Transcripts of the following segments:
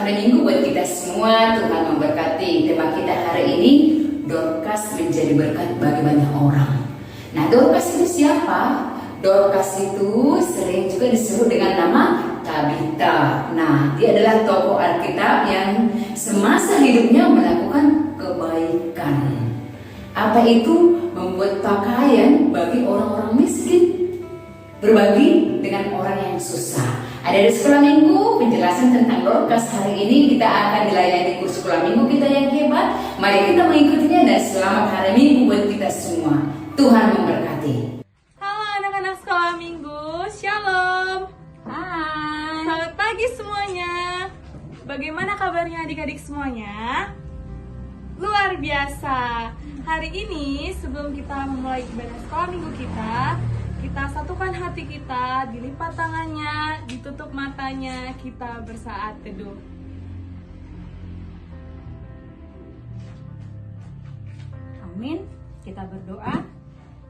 hari Minggu buat kita semua. Tuhan memberkati. Tema kita hari ini, Dorcas menjadi berkat bagi banyak orang. Nah, Dorcas itu siapa? Dorcas itu sering juga disebut dengan nama Tabita. Nah, dia adalah tokoh Alkitab yang semasa hidupnya melakukan kebaikan. Apa itu? Membuat pakaian bagi orang-orang miskin, berbagi dengan orang yang susah. Ada di sekolah minggu penjelasan tentang Dorcas. Hari ini kita akan dilayani kurs sekolah minggu kita yang hebat. Mari kita mengikutinya dan selamat hari Minggu buat kita semua. Tuhan memberkati. Halo anak-anak sekolah minggu, Shalom. Hai. Selamat pagi semuanya. Bagaimana kabarnya adik-adik semuanya? Luar biasa. Hari ini sebelum kita memulai ibadah sekolah minggu kita satukan hati kita, dilipat tangannya, ditutup matanya, kita bersaat teduh. Amin. Kita berdoa.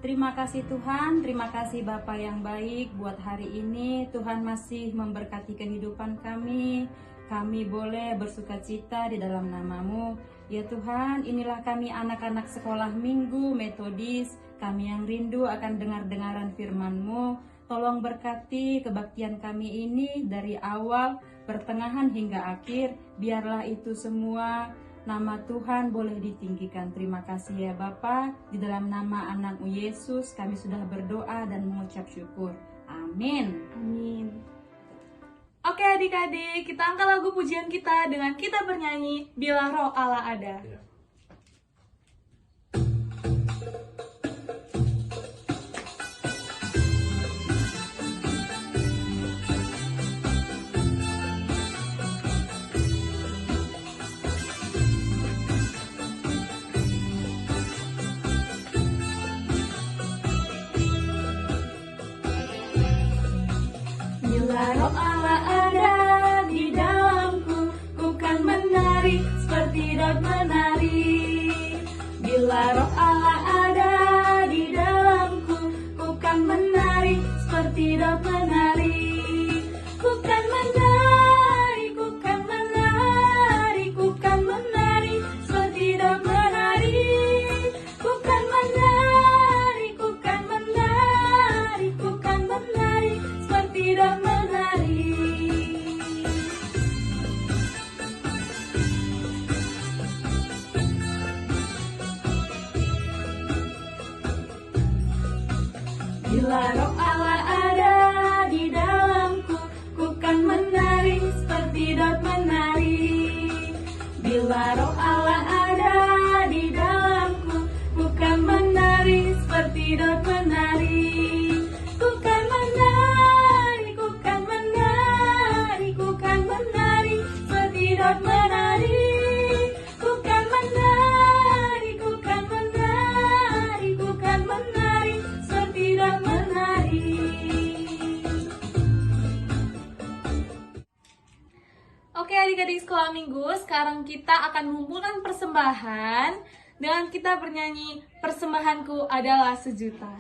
Terima kasih Tuhan, terima kasih Bapa yang baik buat hari ini. Tuhan masih memberkati kehidupan kami. Kami boleh bersukacita di dalam nama-Mu. Ya Tuhan, inilah kami anak-anak sekolah minggu metodis. Kami yang rindu akan dengar-dengaran firman-Mu. Tolong berkati kebaktian kami ini dari awal, pertengahan hingga akhir. Biarlah itu semua nama Tuhan boleh ditinggikan. Terima kasih ya Bapa. Di dalam nama anak-Mu Yesus kami sudah berdoa dan mengucap syukur. Amin. Amin. Oke adik-adik, kita angkat lagu pujian kita dengan kita bernyanyi Bila Roh Allah Ada. Bila Roh Allah ada di dalamku, ku kan menari seperti Daud menari. Bila Roh Allah ada di dalamku, ku kan menari seperti Daud menari. Ku kan menari, ku kan menari, ku kan menari seperti Daud menari. Ku kan menari, ku kan menari, ku kan menari seperti Daud menari. Bila Roh Allah ada di dalamku, ku kan menari seperti Daud menari. Bila Roh Allah ada di dalamku, ku kan menari seperti Daud menari. Ku kan menari, ku kan menari, ku kan menari seperti Daud menari. Ku kan menari, ku kan menari, ku kan menari seperti Daud menari. Oke adik-adik sekolah minggu, sekarang kita akan mengumpulkan persembahan dengan kita bernyanyi Persembahanku Adalah Sejuta.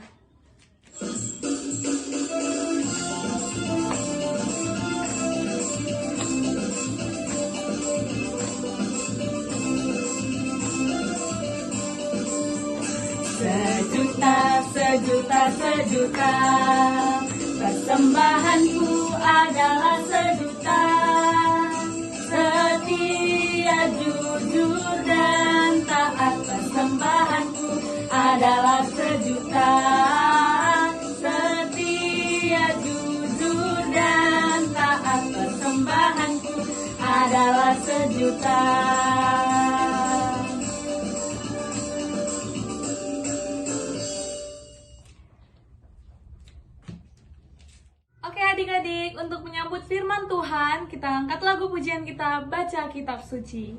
Sejuta, sejuta, sejuta, persembahanku adalah sejuta. Setia, jujur, dan taat, persembahanku adalah sejuta. Setia, jujur, dan taat, persembahanku adalah sejuta. Oke adik-adik, untuk menyambut firman Tuhan, kita angkat lagu pujian kita, baca kitab suci.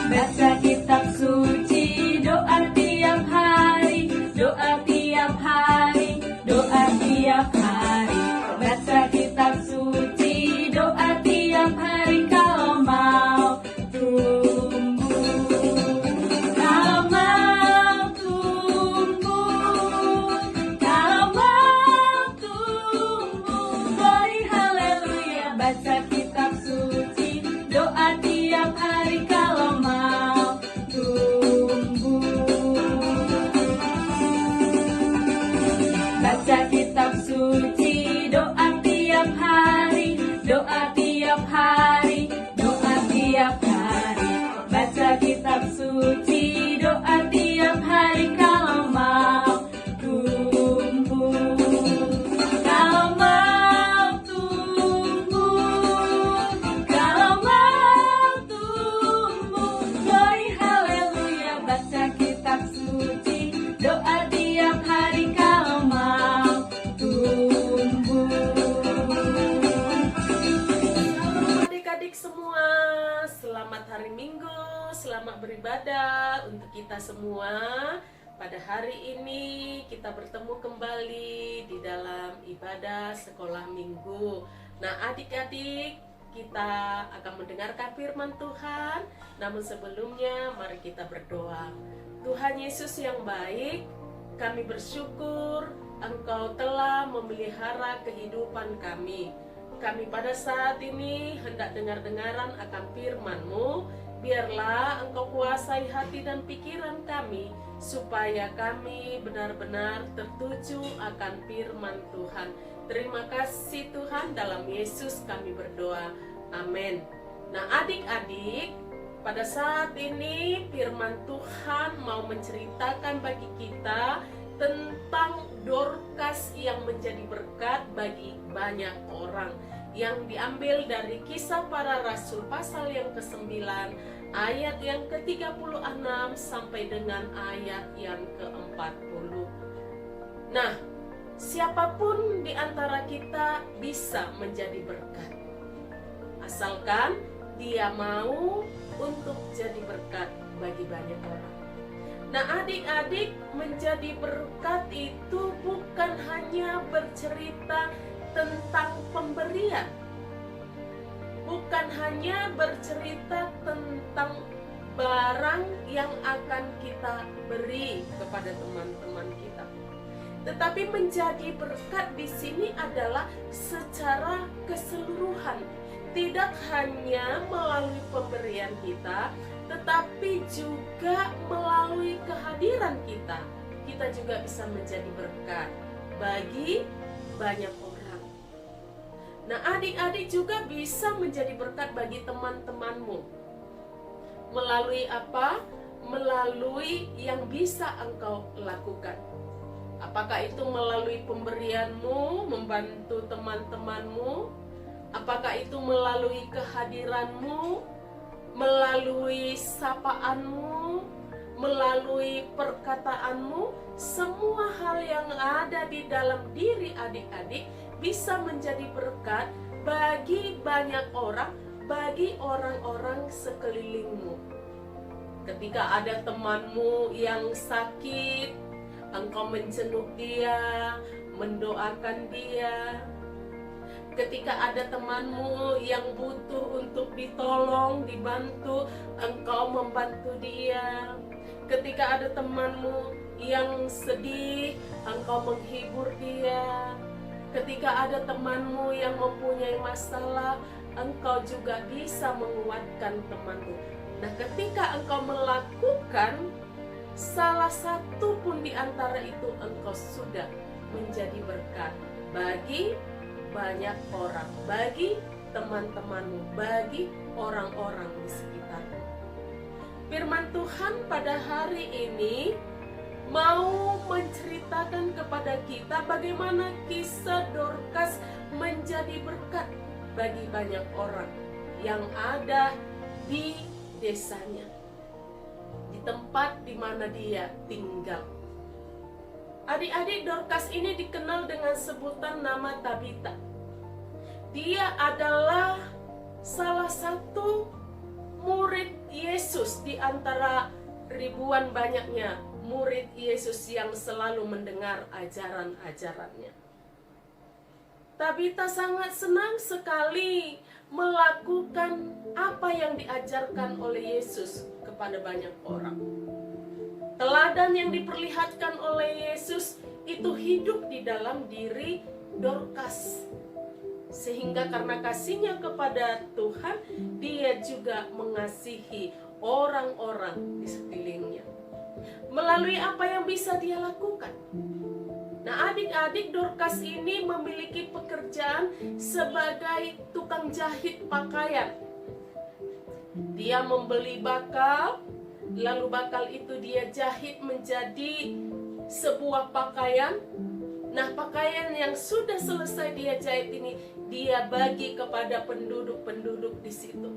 Baca kitab suci, doa tiap hari, doa tiap hari. baca kitab suci, doa tiap hari, doa tiap hari, doa tiap hari. Baca kitab suci, doa tiap hari kalau mau tumbuh. Kalau mau tumbuh, kalau mau tumbuh. Glory haleluya, baca kitab suci, doa tiap hari kalau mau tumbuh. Halo adik-adik semua, selamat hari Minggu, selamat beribadah untuk kita semua. Pada hari ini kita bertemu kembali di dalam ibadah sekolah minggu. Nah adik-adik, kita akan mendengarkan firman Tuhan. Namun sebelumnya mari kita berdoa. Tuhan Yesus yang baik, kami bersyukur Engkau telah memelihara kehidupan kami. Kami pada saat ini hendak dengar-dengaran akan firman-Mu. Biarlah Engkau kuasai hati dan pikiran kami, supaya kami benar-benar tertuju akan firman Tuhan. Terima kasih Tuhan, dalam Yesus kami berdoa. Amin. Nah adik-adik, pada saat ini firman Tuhan mau menceritakan bagi kita tentang Dorcas yang menjadi berkat bagi banyak orang, yang diambil dari Kisah Para Rasul pasal yang ke-9 ayat yang ke-36 sampai dengan ayat yang ke-40. Nah, siapapun di antara kita bisa menjadi berkat, asalkan dia mau untuk jadi berkat bagi banyak orang. Nah adik-adik, menjadi berkat itu bukan hanya bercerita tentang pemberian, bukan hanya bercerita tentang barang yang akan kita beri kepada teman-teman kita. Tetapi menjadi berkat di sini adalah secara keseluruhan, tidak hanya melalui pemberian kita, tetapi juga melalui kehadiran kita. Kita juga bisa menjadi berkat bagi banyak orang. Nah adik-adik juga bisa menjadi berkat bagi teman-temanmu. Melalui apa? Melalui yang bisa engkau lakukan. Apakah itu melalui pemberianmu, membantu teman-temanmu? Apakah itu melalui kehadiranmu, melalui sapaanmu, melalui perkataanmu? Semua hal yang ada di dalam diri adik-adik bisa menjadi berkat bagi banyak orang, bagi orang-orang sekelilingmu. Ketika ada temanmu yang sakit, engkau menjenguk dia, mendoakan dia. Ketika ada temanmu yang butuh untuk ditolong, dibantu, engkau membantu dia. Ketika ada temanmu yang sedih, engkau menghibur dia. Ketika ada temanmu yang mempunyai masalah, engkau juga bisa menguatkan temanmu. Nah, ketika engkau melakukan salah satu pun di antara itu, engkau sudah menjadi berkat bagi banyak orang, bagi teman-temanmu, bagi orang-orang di sekitarmu. Firman Tuhan pada hari ini mau menceritakan kepada kita bagaimana kisah Dorcas menjadi berkat bagi banyak orang yang ada di desanya, di tempat di mana dia tinggal. Adik-adik, Dorcas ini dikenal dengan sebutan nama Tabita. Dia adalah salah satu murid Yesus di antara ribuan banyaknya murid Yesus yang selalu mendengar ajaran-ajarannya. Tabita sangat senang sekali melakukan apa yang diajarkan oleh Yesus kepada banyak orang. Teladan yang diperlihatkan oleh Yesus itu hidup di dalam diri Dorcas. Sehingga karena kasihnya kepada Tuhan, dia juga mengasihi orang-orang di sekelilingnya. Melalui apa yang bisa dia lakukan. Nah adik-adik, Dorcas ini memiliki pekerjaan sebagai tukang jahit pakaian. Dia membeli bakal, lalu bakal itu dia jahit menjadi sebuah pakaian. Nah, pakaian yang sudah selesai dia jahit ini, dia bagi kepada penduduk-penduduk di situ.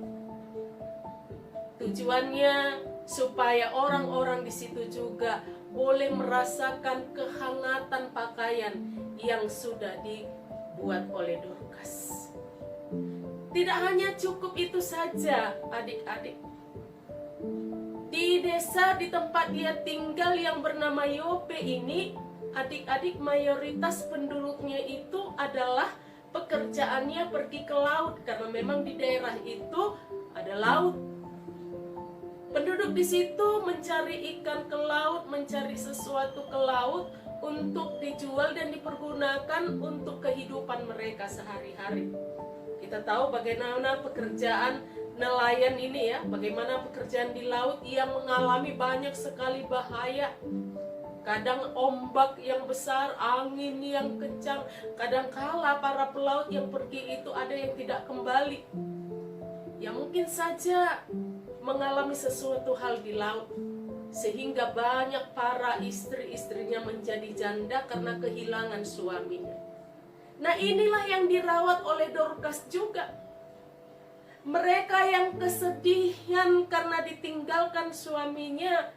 Tujuannya supaya orang-orang di situ juga boleh merasakan kehangatan pakaian yang sudah dibuat oleh Dorcas. Tidak hanya cukup itu saja, adik-adik. Di desa di tempat dia tinggal yang bernama Yope ini, adik-adik, mayoritas penduduknya itu adalah pekerjaannya pergi ke laut, karena memang di daerah itu ada laut. Penduduk di situ mencari ikan ke laut, mencari sesuatu ke laut untuk dijual dan dipergunakan untuk kehidupan mereka sehari-hari. Kita tahu bagaimana pekerjaan nelayan ini ya, bagaimana pekerjaan di laut yang mengalami banyak sekali bahaya. Kadang ombak yang besar, angin yang kencang, kadangkala para pelaut yang pergi itu ada yang tidak kembali. Ya mungkin saja mengalami sesuatu hal di laut, sehingga banyak para istri-istrinya menjadi janda karena kehilangan suaminya. Nah, inilah yang dirawat oleh Dorcas juga. Mereka yang kesedihan karena ditinggalkan suaminya,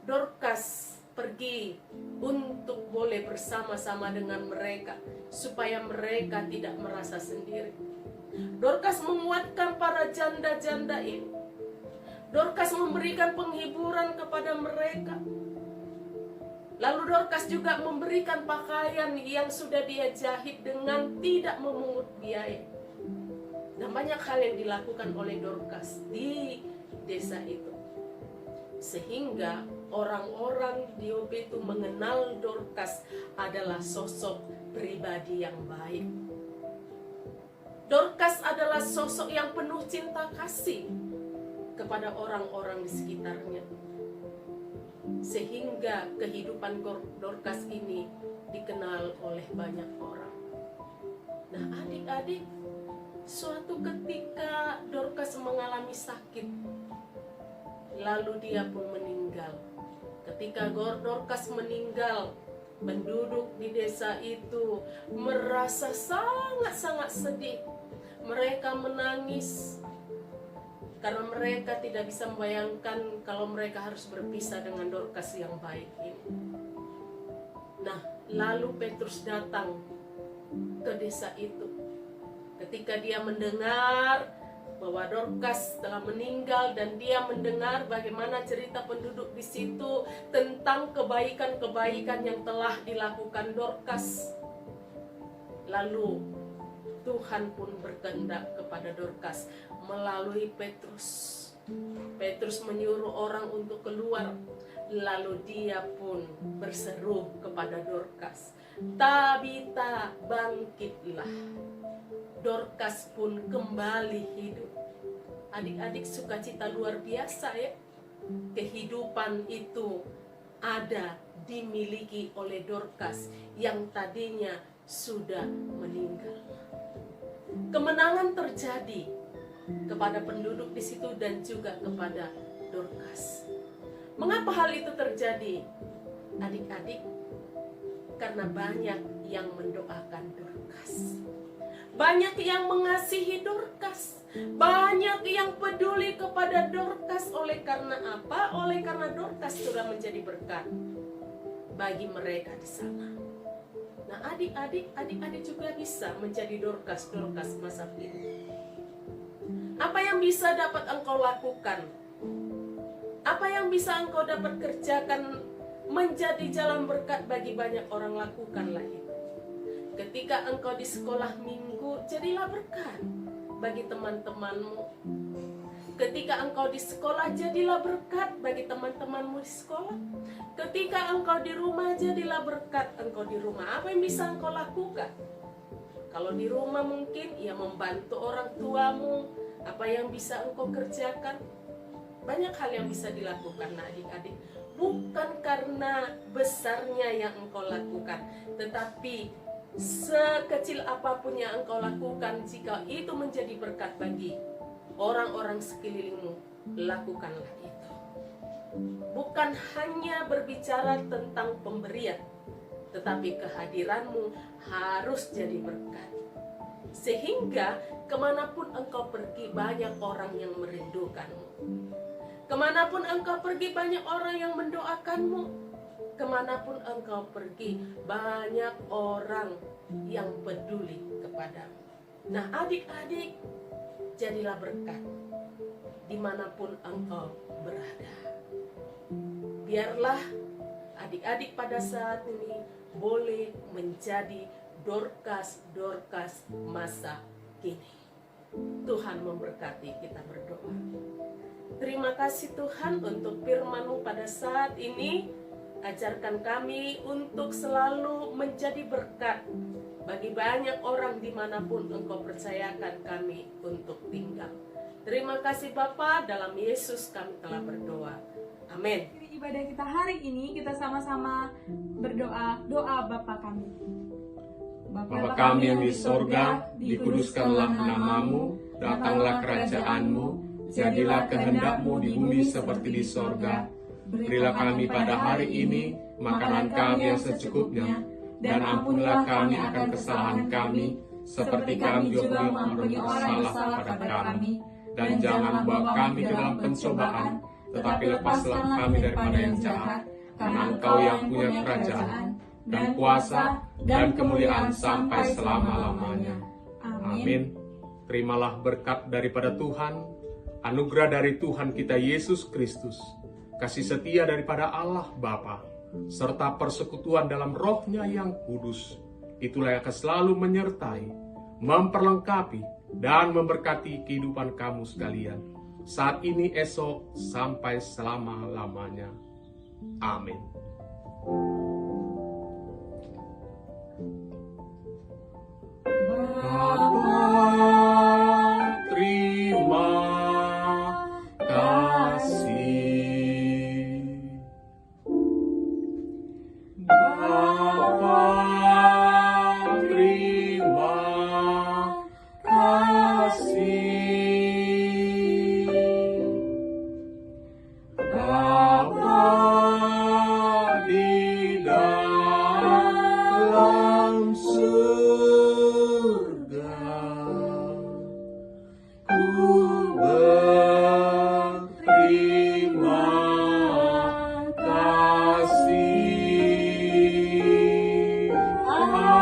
Dorcas pergi untuk boleh bersama-sama dengan mereka supaya mereka tidak merasa sendiri. Dorcas menguatkan para janda-janda ini. Dorcas memberikan penghiburan kepada mereka. Lalu Dorcas juga memberikan pakaian yang sudah dia jahit dengan tidak memungut biaya. Dan banyak hal yang dilakukan oleh Dorcas di desa itu, sehingga orang-orang di Yope itu mengenal Dorcas adalah sosok pribadi yang baik. Dorcas adalah sosok yang penuh cinta kasih kepada orang-orang di sekitarnya, sehingga kehidupan Dorcas ini dikenal oleh banyak orang. Nah, adik-adik, suatu ketika Dorcas mengalami sakit, lalu dia pun meninggal. Ketika Dorcas meninggal, penduduk di desa itu merasa sangat-sangat sedih. Mereka menangis karena mereka tidak bisa membayangkan kalau mereka harus berpisah dengan Dorcas yang baik ini. Nah, lalu Petrus datang ke desa itu. Ketika dia mendengar bahwa Dorcas telah meninggal dan dia mendengar bagaimana cerita penduduk di situ tentang kebaikan-kebaikan yang telah dilakukan Dorcas, lalu Tuhan pun berkehendak kepada Dorcas melalui Petrus. Petrus menyuruh orang untuk keluar, lalu dia pun berseru kepada Dorcas, "Tabita, bangkitlah." Dorcas pun kembali hidup. Adik-adik, sukacita luar biasa ya. Kehidupan itu ada dimiliki oleh Dorcas yang tadinya sudah meninggal. Kemenangan terjadi kepada penduduk di situ dan juga kepada Dorcas. Mengapa hal itu terjadi? Adik-adik, karena banyak yang mendoakan Dorcas. Banyak yang mengasihi Dorcas. Banyak yang peduli kepada Dorcas. Oleh karena apa? Oleh karena Dorcas sudah menjadi berkat bagi mereka di sana. Nah, adik-adik juga bisa menjadi Dorcas masa kini. Apa yang bisa dapat engkau lakukan? Apa yang bisa engkau dapat kerjakan menjadi jalan berkat bagi banyak orang? Lakukanlah itu. Ketika engkau di sekolah minggu, jadilah berkat bagi teman-temanmu. Ketika engkau di sekolah, jadilah berkat bagi teman-temanmu di sekolah. Ketika engkau di rumah, jadilah berkat engkau di rumah. Apa yang bisa engkau lakukan? Kalau di rumah mungkin ya membantu orang tuamu. Apa yang bisa engkau kerjakan? Banyak hal yang bisa dilakukan, nah, adik-adik, bukan karena besarnya yang engkau lakukan, tetapi sekecil apapun yang engkau lakukan, jika itu menjadi berkat bagi orang-orang sekelilingmu, lakukanlah itu. Bukan hanya berbicara tentang pemberian, tetapi kehadiranmu harus jadi berkat. Sehingga kemanapun engkau pergi, banyak orang yang merindukanmu. Kemanapun engkau pergi, banyak orang yang mendoakanmu. Kemanapun engkau pergi, banyak orang yang peduli kepadamu. Nah, adik-adik, jadilah berkat dimanapun engkau berada. Biarlah adik-adik pada saat ini boleh menjadi Dorkas masa kini. Tuhan memberkati, kita berdoa. Terima kasih Tuhan untuk firman-Mu pada saat ini. Ajarkan kami untuk selalu menjadi berkat bagi banyak orang dimanapun Engkau percayakan kami untuk tinggal. Terima kasih Bapa, dalam Yesus kami telah berdoa. Amin. Di ibadah kita hari ini, kita sama-sama berdoa, doa Bapa kami. Bapa kami yang di sorga, dikuduskanlah namamu, datanglah kerajaanmu, jadilah kehendak-Mu di bumi seperti di sorga. Berilah kami pada hari ini makanan kami yang secukupnya, dan ampunilah kami akan kesalahan kami, seperti kami juga mengampuni orang yang bersalah pada kami. Dan jangan bawa kami ke dalam pencobaan, tetapi lepaslah kami daripada yang jahat, karena Engkau yang punya kerajaan, dan kuasa, dan kemuliaan sampai selama-lamanya. Amin. Terimalah berkat daripada Tuhan, anugerah dari Tuhan kita Yesus Kristus, kasih setia daripada Allah Bapa, serta persekutuan dalam Roh-Nya yang kudus. Itulah yang akan selalu menyertai, memperlengkapi, dan memberkati kehidupan kamu sekalian, saat ini, esok, sampai selama-lamanya. Amin. Bapa, terima kasih. Bapa, terima kasih. Bapa di dalam surga, ku berterima kasih. Amin.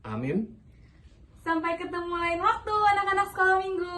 Amin. Sampai ketemu lain waktu anak-anak sekolah minggu.